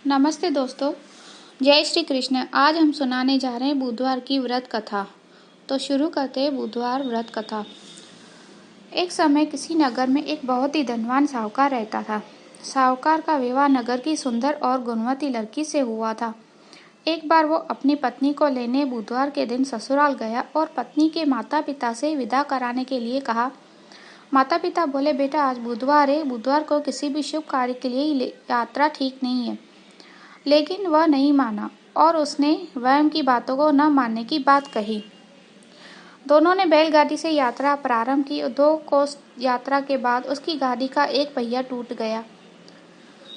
नमस्ते दोस्तों, जय श्री कृष्ण। आज हम सुनाने जा रहे हैं बुधवार की व्रत कथा। तो शुरू करते हैं बुधवार व्रत कथा। एक समय किसी नगर में एक बहुत ही धनवान साहूकार रहता था। साहूकार का विवाह नगर की सुंदर और गुणवती लड़की से हुआ था। एक बार वो अपनी पत्नी को लेने बुधवार के दिन ससुराल गया और पत्नी के माता पिता से विदा कराने के लिए कहा। माता पिता बोले, बेटा आज बुधवार है, बुधवार को किसी भी शुभ कार्य के लिए यात्रा ठीक नहीं है। लेकिन वह नहीं माना और उसने स्वयं की बातों को न मानने की बात कही। दोनों ने बैलगाड़ी से यात्रा प्रारंभ की। 2 कोस यात्रा के बाद उसकी गाड़ी का एक पहिया टूट गया।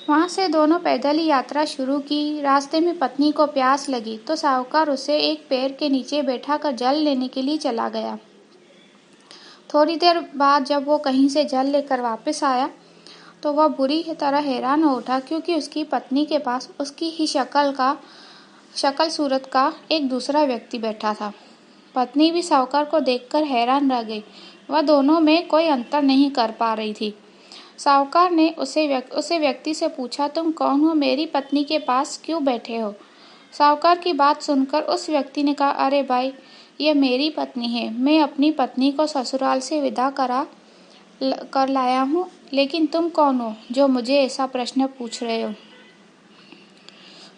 वहां से दोनों पैदल ही यात्रा शुरू की। रास्ते में पत्नी को प्यास लगी तो साहूकार उसे एक पेड़ के नीचे बैठाकर जल लेने के लिए चला गया। थोड़ी देर बाद जब वो कहीं से जल लेकर वापस आया तो वह बुरी तरह हैरान हो उठा, क्योंकि उसकी पत्नी के पास उसकी ही शक्ल सूरत का एक दूसरा व्यक्ति बैठा था। पत्नी भी साहूकार को देखकर हैरान रह गई। वह दोनों में कोई अंतर नहीं कर पा रही थी। साहूकार ने उसे व्यक्ति से पूछा, तुम कौन हो? मेरी पत्नी के पास क्यों बैठे हो? साहूकार की बात सुनकर उस व्यक्ति ने कहा, अरे भाई, ये मेरी पत्नी है। मैं अपनी पत्नी को ससुराल से विदा कर लाया हूँ, लेकिन तुम कौन हो जो मुझे ऐसा प्रश्न पूछ रहे हो?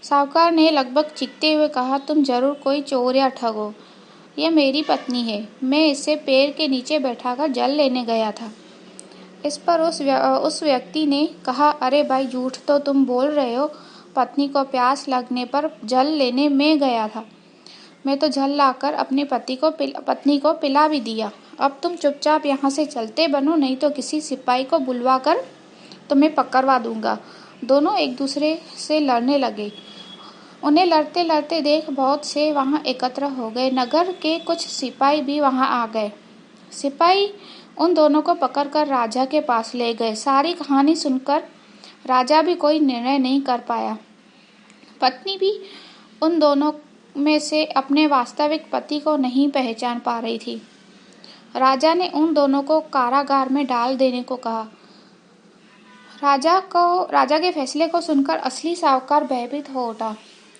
साहूकार ने लगभग चीखते हुए कहा, तुम जरूर कोई चोर या ठग हो। यह मेरी पत्नी है। मैं इसे पेड़ के नीचे बैठाकर जल लेने गया था। इस पर उस व्यक्ति ने कहा, अरे भाई, झूठ तो तुम बोल रहे हो। पत्नी को प्यास लगने पर जल लेने में गया था। मैं तो जल लाकर अपनी पत्नी को पिला भी दिया। अब तुम चुपचाप यहाँ से चलते बनो, नहीं तो किसी सिपाही को बुलवा कर तुम्हें पकड़वा दूंगा। दोनों एक दूसरे से लड़ने लगे। उन्हें लड़ते लड़ते देख बहुत से वहाँ एकत्र हो गए। नगर के कुछ सिपाही भी वहाँ आ गए। सिपाही उन दोनों को पकड़कर राजा के पास ले गए। सारी कहानी सुनकर राजा भी कोई निर्णय नहीं कर पाया। पत्नी भी उन दोनों में से अपने वास्तविक पति को नहीं पहचान पा रही थी। राजा ने उन दोनों को कारागार में डाल देने को कहा। राजा के फैसले को सुनकर असली साहूकार भयभीत हो उठा।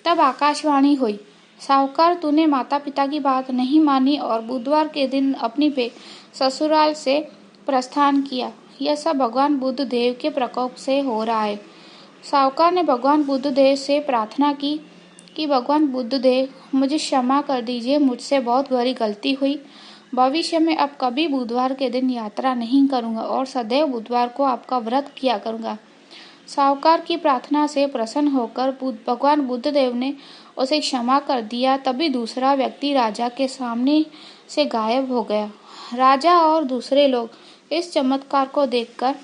तब आकाशवाणी हुई, साहूकार, तूने माता पिता की बात नहीं मानी और बुधवार के दिन अपनी ससुराल से प्रस्थान किया। यह सब भगवान बुद्ध देव के प्रकोप से हो रहा है। साहूकार ने भगवान बुद्ध देव से प्रार्थना की कि भगवान बुद्ध देव, मुझे क्षमा कर दीजिए, मुझसे बहुत बड़ी गलती हुई। भविष्य में अब कभी बुधवार के दिन यात्रा नहीं करूंगा और सदैव बुधवार को आपका व्रत किया करूंगा। साहूकार की प्रार्थना से प्रसन्न होकर भगवान बुद्ध देव ने उसे क्षमा कर दिया। तभी दूसरा व्यक्ति राजा के सामने से गायब हो गया। राजा और दूसरे लोग इस चमत्कार को देखकर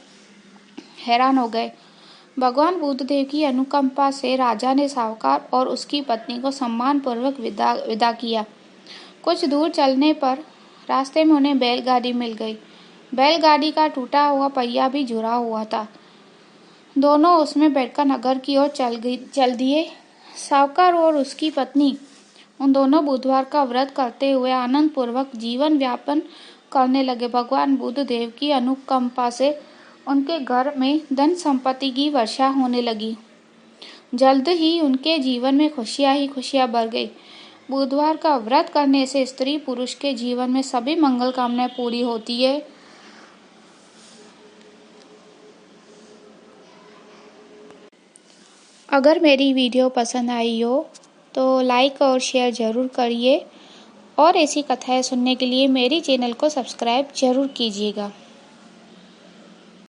हैरान हो गए। भगवान बुद्ध देव की अनुकंपा से राजा ने साहूकार और उसकी पत्नी को सम्मानपूर्वक विदा किया। कुछ दूर चलने पर रास्ते में उन्हें बैलगाड़ी मिल गई। बैलगाड़ी का टूटा हुआ पहिया भी जुड़ा हुआ था। दोनों उसमें बैठकर नगर की ओर चल दिए। साहूकार और उसकी पत्नी उन दोनों बुधवार का व्रत करते हुए आनंद पूर्वक जीवन व्यापन करने लगे। भगवान बुद्ध देव की अनुकंपा से उनके घर में धन संपत्ति की वर्षा होने लगी। जल्द ही उनके जीवन में खुशियां ही खुशियां भर गई। बुधवार का व्रत करने से स्त्री पुरुष के जीवन में सभी मंगल कामनाएं पूरी होती है। अगर मेरी वीडियो पसंद आई हो तो लाइक और शेयर ज़रूर करिए और ऐसी कथाएं सुनने के लिए मेरी चैनल को सब्सक्राइब ज़रूर कीजिएगा।